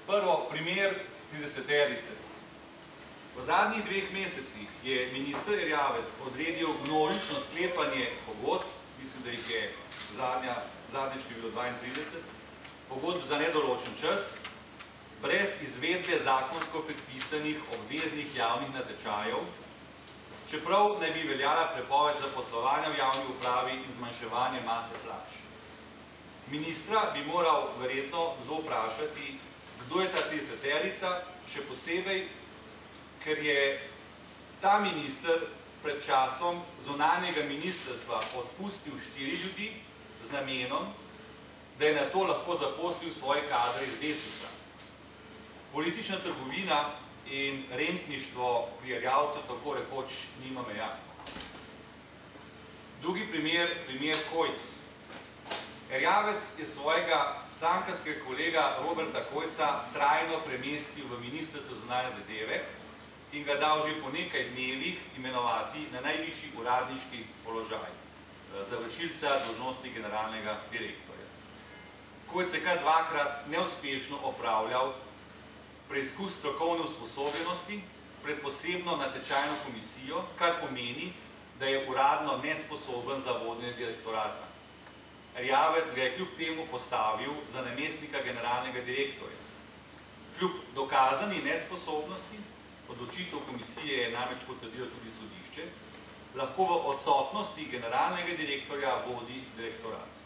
Prvo, primer 30-terice. V zadnjih 2 mesecih je minister Erjavec odredil množično sklepanje pogodb, mislim, da jih je zadnje število 32, pogodb za nedoločen čas, brez izvedbe zakonsko predpisanih obveznih javnih natečajev, čeprav naj bi veljala prepoved zaposlovanja v javni upravi in zmanjševanje mase plač. Ministra bi moral verjetno kdo vprašati, kdo je ta 30-terica, še posebej, ker je ta minister pred časom zunanjega ministrstva odpustil 4 ljudi z namenom, da je na to lahko zaposlil svoje kadre iz Desusa. Politična trgovina in rentništvo pri Erjavcu tako rekoč nima meja. Drugi primer Kojc. Erjavec je svojega strankarskega kolega Roberta Kojca trajno premestil v ministrstvo za zunanje zadeve in ga dal že po nekaj dnevih imenovati na najvišji uradniški položaj, za vršilca dolžnosti generalnega direktorja. Kojc je kar 2-krat neuspešno opravljal preizkus strokovne usposobljenosti pred posebno natečajno komisijo, kar pomeni, da je uradno nesposoben za vodenje direktorata. Erjavec ga je kljub temu postavil za namestnika generalnega direktorja. Kljub dokazani nesposobnosti, odločitev komisije je namreč potrdilo tudi sodišče, lahko v odsotnosti generalnega direktorja vodi direktorat.